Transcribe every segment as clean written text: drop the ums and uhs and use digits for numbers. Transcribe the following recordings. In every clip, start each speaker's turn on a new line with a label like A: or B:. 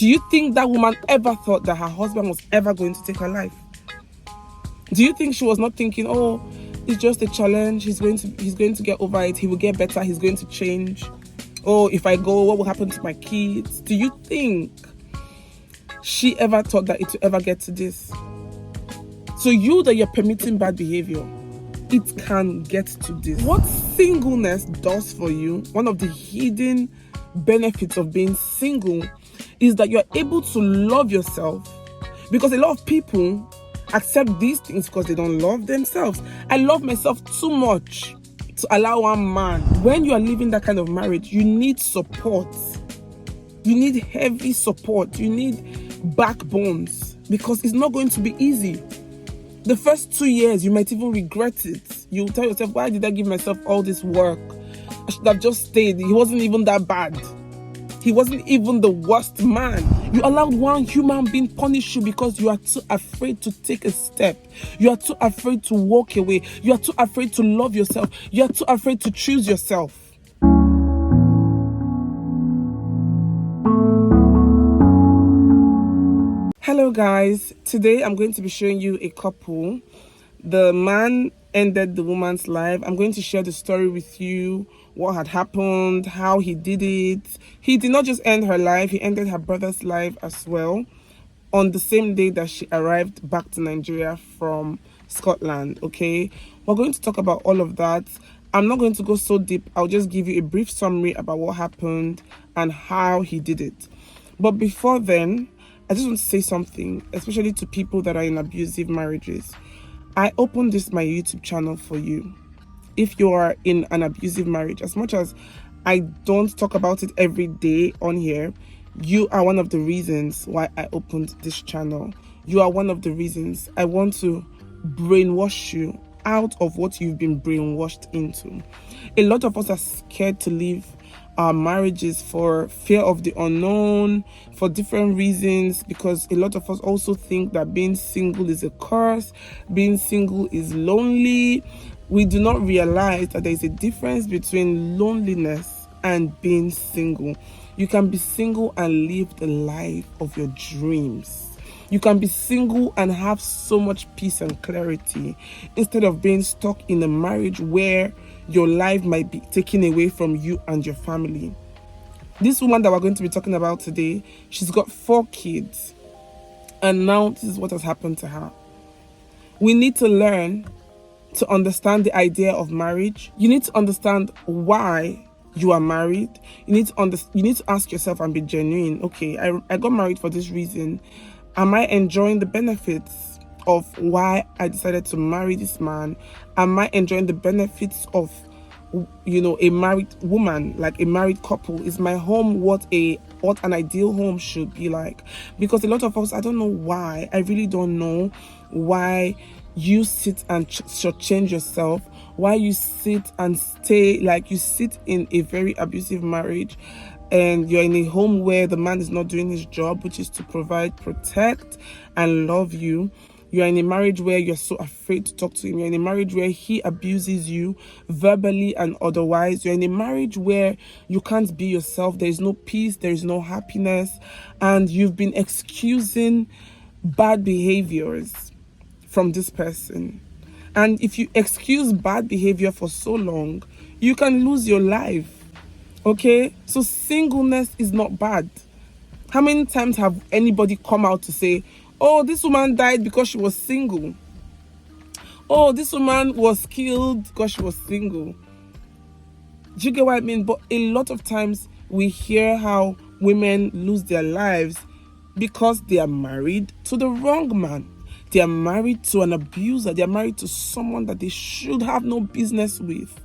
A: Do you think that woman ever thought that her husband was ever going to take her life? Do you think she was not thinking, oh, it's just a challenge, he's going to get over it, he will get better, he's going to change. Oh, if I go, what will happen to my kids? Do you think she ever thought that it would ever get to this? So you that you're permitting bad behavior, it can get to this. What singleness does for you, one of the hidden benefits of being single, is that you're able to love yourself. Because a lot of people accept these things because they don't love themselves. I love myself too much to allow one man. When you are living that kind of marriage, you need support. You need heavy support. You need backbones, because it's not going to be easy. The first 2 years, you might even regret it. You'll tell yourself, why did I give myself all this work? I should have just stayed. He wasn't even that bad. He wasn't even the worst man. You allowed one human being punish you because you are too afraid to take a step. You are too afraid to walk away. You are too afraid to love yourself. You are too afraid to choose yourself. Hello guys, today I'm going to be showing you a couple. The man ended the woman's life. I'm going to share the story with you, what had happened, how he did it. He did not just end her life, he ended her brother's life as well on the same day that she arrived back to Nigeria from Scotland, okay? We're going to talk about all of that. I'm not going to go so deep. I'll just give you a brief summary about what happened and how he did it. But before then, I just want to say something, especially to people that are in abusive marriages. I opened my YouTube channel for you. If you are in an abusive marriage, as much as I don't talk about it every day on here, you are one of the reasons why I opened this channel. You are one of the reasons. I want to brainwash you out of what you've been brainwashed into. A lot of us are scared to leave our marriages for fear of the unknown, for different reasons, because a lot of us also think that being single is a curse, being single is lonely. We do not realize that there is a difference between loneliness and being single. You can be single and live the life of your dreams. You can be single and have so much peace and clarity instead of being stuck in a marriage where your life might be taken away from you and your family. This woman that we're going to be talking about today, she's got 4 kids, and now this is what has happened to her. We need to learn to understand the idea of marriage. You need to understand why you are married. You need to ask yourself and be genuine. Okay, I got married for this reason. Am I enjoying the benefits of why I decided to marry this man? Am I enjoying the benefits of, a married woman, like a married couple? Is my home what an ideal home should be like? Because a lot of us, I don't know why, I really don't know why you sit and change yourself, why you sit and stay, like you sit in a very abusive marriage and you're in a home where the man is not doing his job, which is to provide, protect, and love you. You're in a marriage where you're so afraid to talk to him. You're in a marriage where he abuses you verbally and otherwise. You're in a marriage where you can't be yourself. There is no peace. There is no happiness. And you've been excusing bad behaviors from this person. And if you excuse bad behavior for so long, you can lose your life. Okay? So singleness is not bad. How many times have anybody come out to say, oh, this woman died because she was single? Oh, this woman was killed because she was single. Do you get what I mean? But a lot of times we hear how women lose their lives because they are married to the wrong man. They are married to an abuser. They are married to someone that they should have no business with.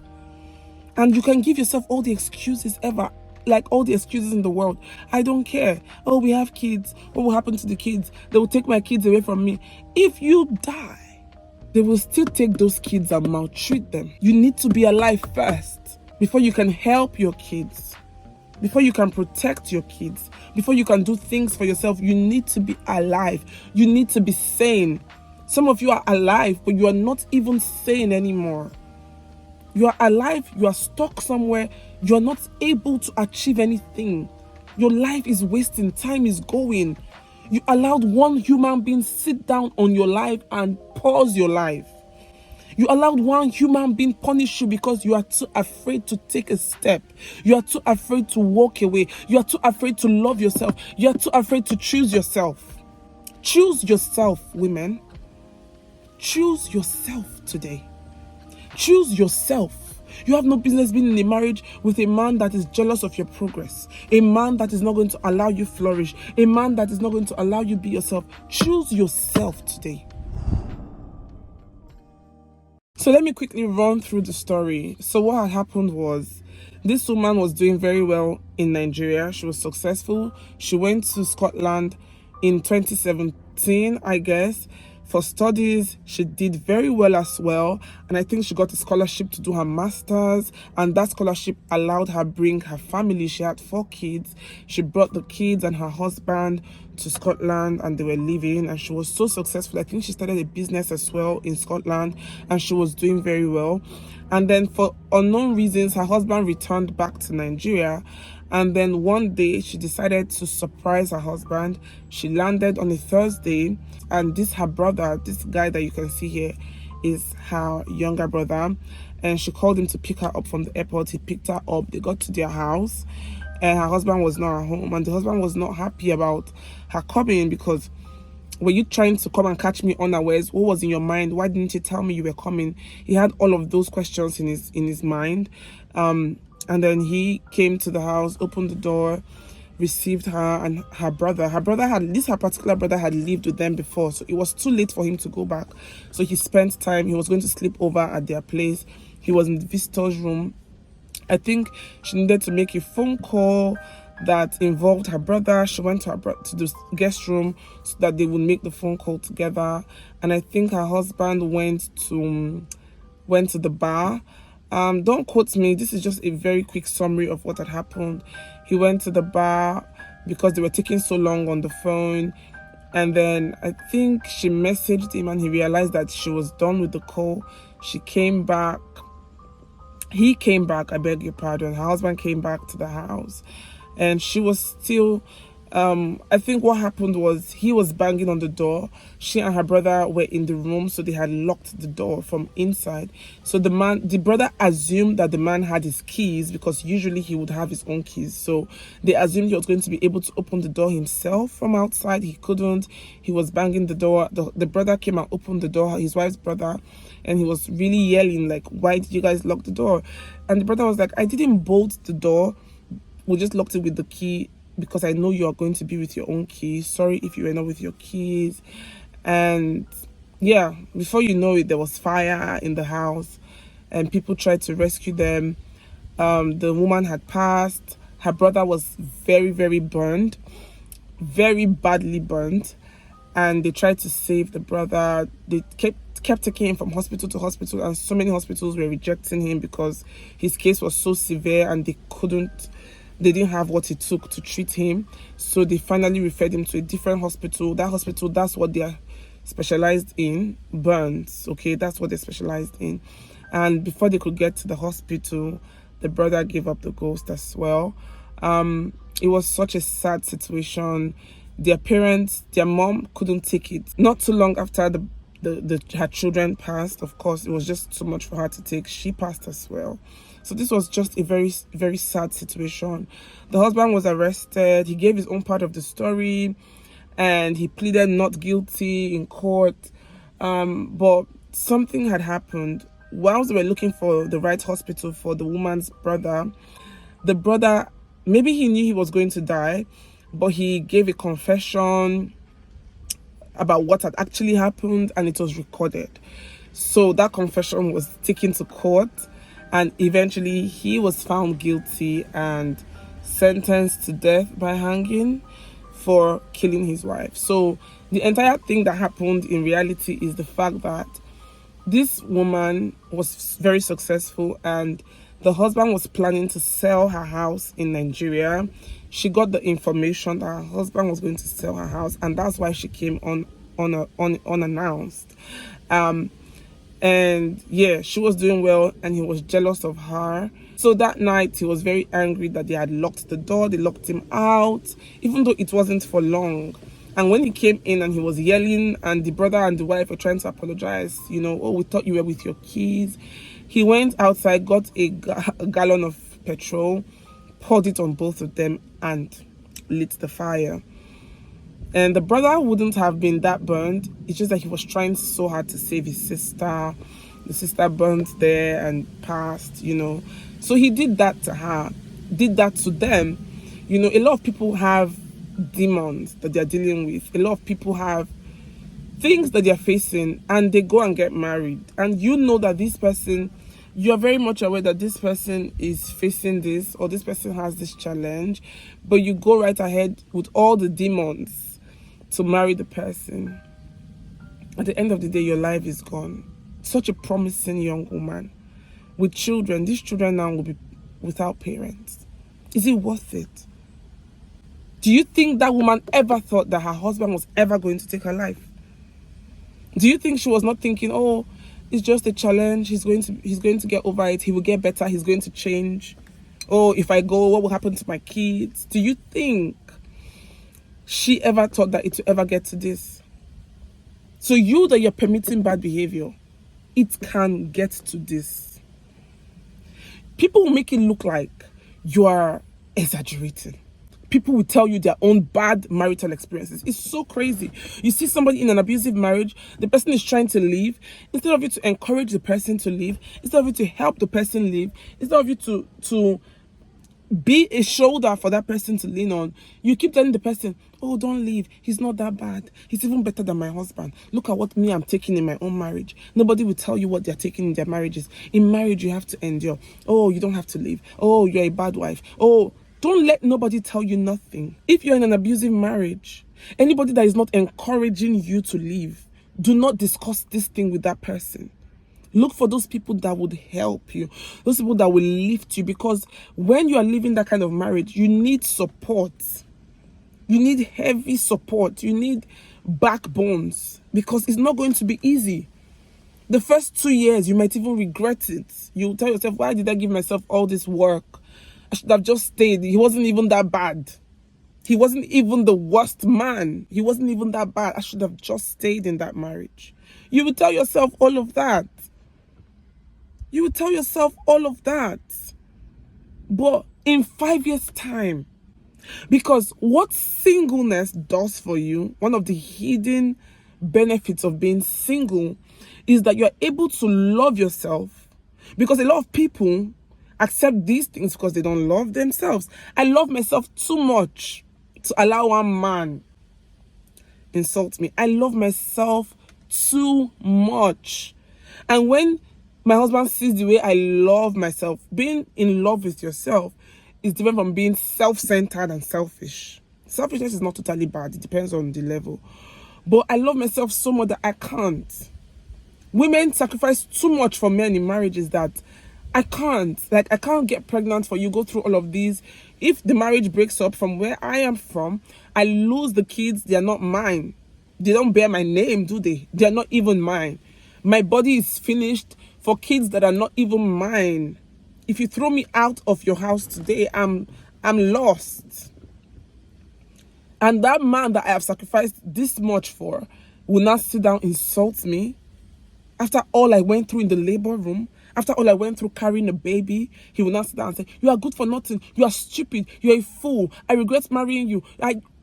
A: And you can give yourself all the excuses ever, like all the excuses in the world. I don't care. Oh, we have kids. What will happen to the kids? They will take my kids away from me. If you die, they will still take those kids and maltreat them. You need to be alive first before you can help your kids, before you can protect your kids, before you can do things for yourself. You need to be alive. You need to be sane. Some of you are alive, but you are not even sane anymore. You are alive, you are stuck somewhere, you are not able to achieve anything Your life is wasting, time is going. You allowed one human being sit down on your life and pause your life. You allowed one human being punish you because you are too afraid to take a step. You are too afraid to walk away. You are too afraid to love yourself. You are too afraid to choose yourself. Choose yourself, women. Choose yourself today. Choose yourself. You have no business being in a marriage with a man that is jealous of your progress, a man that is not going to allow you flourish, a man that is not going to allow you be yourself. Choose yourself today. So let me quickly run through the story. So what had happened was, this woman was doing very well in Nigeria. She was successful. She went to Scotland in 2017, I guess, for studies. She did very well as well, and I think she got a scholarship to do her master's, and that scholarship allowed her bring her family. She had 4 kids. She brought the kids and her husband to Scotland, and they were living, and she was so successful. I think she started a business as well in Scotland, and she was doing very well. And then for unknown reasons, her husband returned back to Nigeria. And then one day she decided to surprise her husband. She landed on a Thursday, and her brother, this guy that you can see here, is her younger brother, and she called him to pick her up from the airport. He picked her up. They got to their house, and her husband was not at home, and the husband was not happy about her coming because, were you trying to come and catch me unawares? What was in your mind? Why didn't you tell me you were coming? He had all of those questions in his mind. And then he came to the house, opened the door, received her and her brother. Her particular brother had lived with them before, so it was too late for him to go back. So he spent time. He was going to sleep over at their place. He was in the visitor's room. I think she needed to make a phone call that involved her brother. She went to the guest room so that they would make the phone call together. And I think her husband went to the bar. Don't quote me. This is just a very quick summary of what had happened. He went to the bar because they were taking so long on the phone. And then I think she messaged him, and he realized that she was done with the call. She came back. He came back, I beg your pardon. Her husband came back to the house, and she was still, I think what happened was he was banging on the door. She and her brother were in the room, so they had locked the door from inside. So the brother assumed that the man had his keys, because usually he would have his own keys. So they assumed he was going to be able to open the door himself from outside. He couldn't. He was banging the door. The brother came and opened the door, his wife's brother, and he was really yelling like, "Why did you guys lock the door?" And the brother was like, "I didn't bolt the door. We just locked it with the key, because I know you are going to be with your own keys. Sorry if you were not with your keys." And yeah, before you know it, there was fire in the house, and people tried to rescue them. The woman had passed. Her brother was very, very burned, very badly burned, and they tried to save the brother. They kept taking him from hospital to hospital, and so many hospitals were rejecting him because his case was so severe, and they didn't have what it took to treat him. So they finally referred him to a different hospital. That hospital, that's what they are specialized in, burns. Okay, that's what they specialized in. And before they could get to the hospital, the brother gave up the ghost as well. It was such a sad situation. Their mom couldn't take it. Not too long after her children passed, of course, it was just too much for her to take. She passed as well. So this was just a very, very sad situation. The husband was arrested. He gave his own part of the story, and he pleaded not guilty in court. But something had happened. Whilst they were looking for the right hospital for the woman's brother, the brother, maybe he knew he was going to die, but he gave a confession about what had actually happened, and it was recorded. So that confession was taken to court, and eventually he was found guilty and sentenced to death by hanging for killing his wife. So the entire thing that happened in reality is the fact that this woman was very successful, and the husband was planning to sell her house in Nigeria. She got the information that her husband was going to sell her house, and that's why she came unannounced. And yeah, she was doing well and he was jealous of her. So that night he was very angry that they had locked the door, they locked him out, even though it wasn't for long. And when he came in and he was yelling and the brother and the wife were trying to apologize, oh, we thought you were with your kids. He went outside, got a gallon of petrol, poured it on both of them and lit the fire. And the brother wouldn't have been that burned. It's just that he was trying so hard to save his sister. The sister burned there and passed, So he did that to her, did that to them. A lot of people have demons that they're dealing with. A lot of people have things that they're facing and they go and get married. And you know that this person, you're very much aware that this person is facing this or this person has this challenge, but you go right ahead with all the demons to marry the person. At the end of the day, your life is gone. Such a promising young woman with children. These children now will be without parents. Is it worth it? Do you think that woman ever thought that her husband was ever going to take her life? Do you think she was not thinking, oh, it's just a challenge, he's going to get over it, he will get better, he's going to change. Oh, if I go, what will happen to my kids? Do you think she ever thought that it would ever get to this? So you that you're permitting bad behavior, it can get to this. People will make it look like you are exaggerating. People will tell you their own bad marital experiences. It's so crazy. You see somebody in an abusive marriage, the person is trying to leave. Instead of you to encourage the person to leave, instead of you to help the person leave, instead of you to be a shoulder for that person to lean on, you keep telling the person, oh, don't leave, he's not that bad, he's even better than my husband, look at what me I'm taking in my own marriage. Nobody will tell you what they're taking in their marriages. In marriage you have to endure. Oh, you don't have to leave. Oh, you're a bad wife. Oh, don't let nobody tell you nothing. If you're in an abusive marriage, anybody that is not encouraging you to leave, do not discuss this thing with that person. Look for those people that would help you, those people that will lift you, because when you are living that kind of marriage, you need support. You need heavy support. You need backbones, because it's not going to be easy. The first 2 years, you might even regret it. You tell yourself, why did I give myself all this work? I should have just stayed. He wasn't even that bad. He wasn't even the worst man. He wasn't even that bad. I should have just stayed in that marriage. You will tell yourself all of that. You will tell yourself all of that. But in 5 years' time, because what singleness does for you, one of the hidden benefits of being single, is that you're able to love yourself. Because a lot of people accept these things because they don't love themselves. I love myself too much to allow one man insult me. I love myself too much. And when my husband sees the way I love myself, being in love with yourself is different from being self-centered and selfish. Selfishness is not totally bad. It depends on the level. But I love myself so much that I can't. Women sacrifice too much for men in marriages that I can't. Like, I can't get pregnant for you, go through all of these. If the marriage breaks up from where I am from, I lose the kids. They are not mine. They don't bear my name, do they? They are not even mine. My body is finished for kids that are not even mine. If you throw me out of your house today, I'm lost. And that man that I have sacrificed this much for will not sit down and insult me. After all I went through in the labor room, after all I went through carrying a baby, he will not sit down and say, you are good for nothing, you are stupid, you are a fool, I regret marrying you.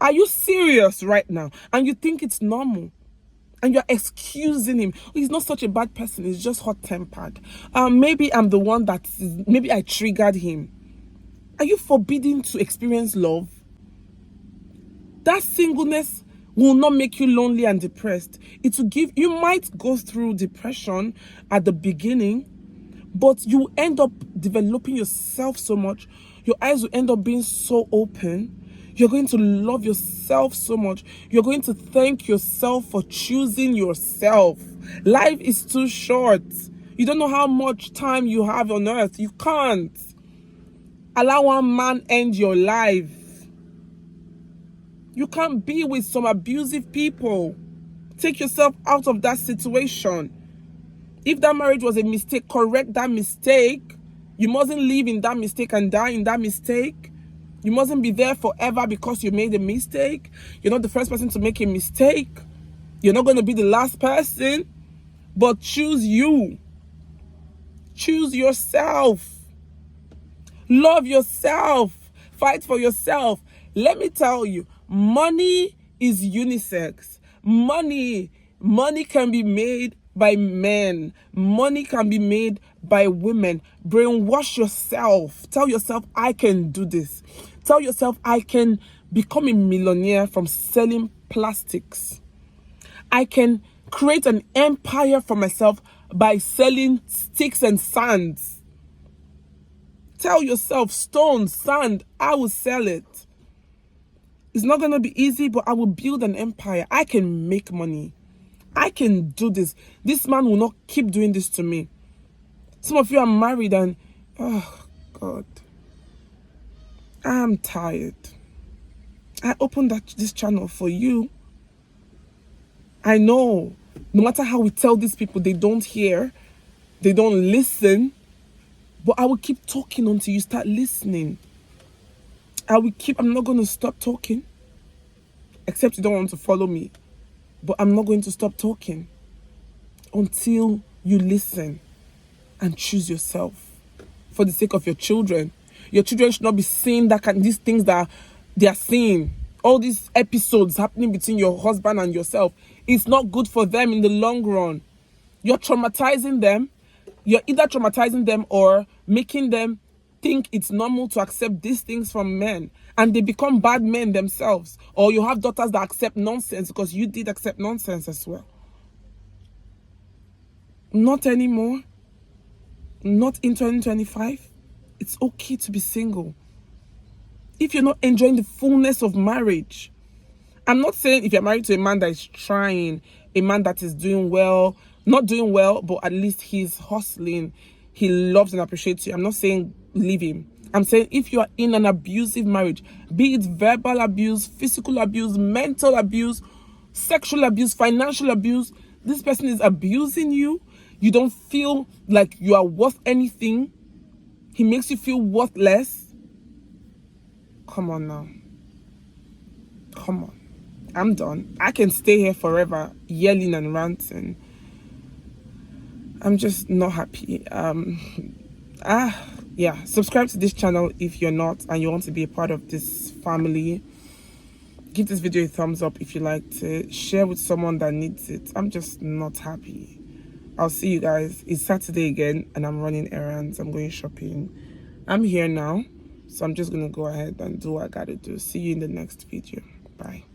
A: Are you serious right now? And you think it's normal? And you're excusing him. He's not such a bad person, he's just hot-tempered. Maybe I'm the one maybe I triggered him. Are you forbidden to experience love? That singleness will not make you lonely and depressed. It will you might go through depression at the beginning, but you end up developing yourself so much. Your eyes will end up being so open. You're going to love yourself so much. You're going to thank yourself for choosing yourself. Life is too short. You don't know how much time you have on earth. You can't allow one man end your life. You can't be with some abusive people. Take yourself out of that situation. If that marriage was a mistake, correct that mistake. You mustn't live in that mistake and die in that mistake. You mustn't be there forever because you made a mistake. You're not the first person to make a mistake. You're not going to be the last person. But choose you. Choose yourself. Love yourself. Fight for yourself. Let me tell you, money is unisex. Money can be made by men. Money can be made by women. Brainwash yourself. Tell yourself, I can do this. Tell yourself, I can become a millionaire from selling plastics. I can create an empire for myself by selling sticks and sands. Tell yourself, stone, sand, I will sell it. It's not going to be easy, but I will build an empire. I can make money. I can do this. This man will not keep doing this to me. Some of you are married and, oh God, I'm tired. I opened this channel for you. I know, no matter how we tell these people, they don't hear, they don't listen, but I will keep talking until you start listening. I'm not going to stop talking, except you don't want to follow me, but I'm not going to stop talking until you listen and choose yourself for the sake of your children. Your children should not be seeing these things that they are seeing. All these episodes happening between your husband and yourself. It's not good for them in the long run. You're traumatizing them. You're either traumatizing them or making them think it's normal to accept these things from men. And they become bad men themselves. Or you have daughters that accept nonsense because you did accept nonsense as well. Not anymore. Not in 2025. It's okay to be single. If you're not enjoying the fullness of marriage. I'm not saying if you're married to a man that is trying, a man that is doing well, not doing well, but at least he's hustling, he loves and appreciates you. I'm not saying leave him. I'm saying if you are in an abusive marriage, be it verbal abuse, physical abuse, mental abuse, sexual abuse, financial abuse, this person is abusing you. You don't feel like you are worth anything. He makes you feel worthless. Come on now. Come on. I'm done. I can stay here forever yelling and ranting. I'm just not happy. Yeah. Subscribe to this channel if you're not and you want to be a part of this family. Give this video a thumbs up if you liked it. Share with someone that needs it. I'm just not happy. I'll see you guys. It's Saturday again and I'm running errands. I'm going shopping. I'm here now. So I'm just going to go ahead and do what I got to do. See you in the next video. Bye.